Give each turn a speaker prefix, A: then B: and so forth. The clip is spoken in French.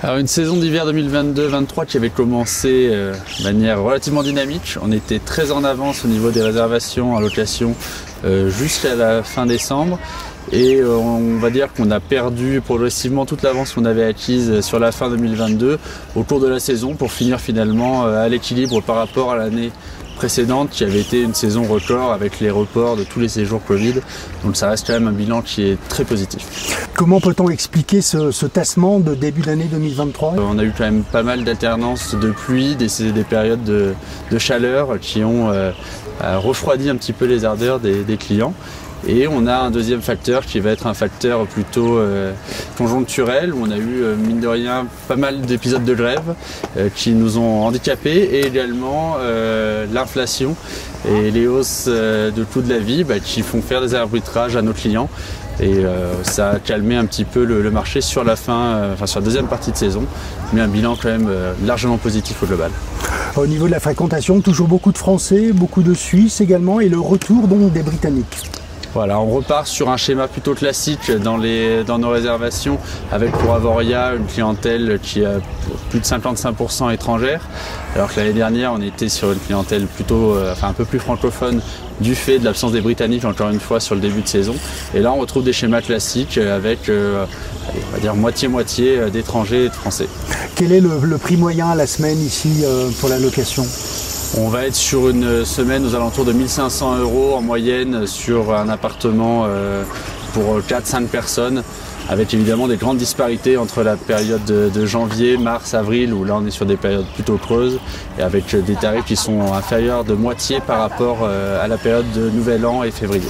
A: Alors une saison d'hiver 2022-23 qui avait commencé de manière relativement dynamique. On était très en avance au niveau des réservations en location jusqu'à la fin décembre. Et on va dire qu'on a perdu progressivement toute l'avance qu'on avait acquise sur la fin 2022 au cours de la saison pour finir finalement à l'équilibre par rapport à l'année précédente qui avait été une saison record avec les reports de tous les séjours Covid. Donc ça reste quand même un bilan qui est très positif.
B: Comment peut-on expliquer ce tassement de début d'année 2023 ?
A: On a eu quand même pas mal d'alternances de pluie, des périodes de chaleur qui ont refroidi un petit peu les ardeurs des clients. Et on a un deuxième facteur qui va être un facteur plutôt conjoncturel, où on a eu, mine de rien, pas mal d'épisodes de grève qui nous ont handicapés, et également l'inflation et les hausses de coût de la vie qui font faire des arbitrages à nos clients. Et ça a calmé un petit peu le marché sur la sur la deuxième partie de saison, mais un bilan quand même largement positif au global.
B: Au niveau de la fréquentation, toujours beaucoup de Français, beaucoup de Suisses également, et le retour donc des Britanniques.
A: Voilà, on repart sur un schéma plutôt classique dans nos réservations, avec pour Avoria une clientèle qui a plus de 55% étrangère, alors que l'année dernière on était sur une clientèle plutôt un peu plus francophone du fait de l'absence des Britanniques encore une fois sur le début de saison. Et là on retrouve des schémas classiques avec on va dire moitié-moitié d'étrangers et de Français.
B: Quel est le prix moyen à la semaine ici pour la location ?
A: On va être sur une semaine aux alentours de 1 500 € en moyenne sur un appartement pour 4-5 personnes, avec évidemment des grandes disparités entre la période de janvier, mars, avril, où là on est sur des périodes plutôt creuses, et avec des tarifs qui sont inférieurs de moitié par rapport à la période de Nouvel An et février.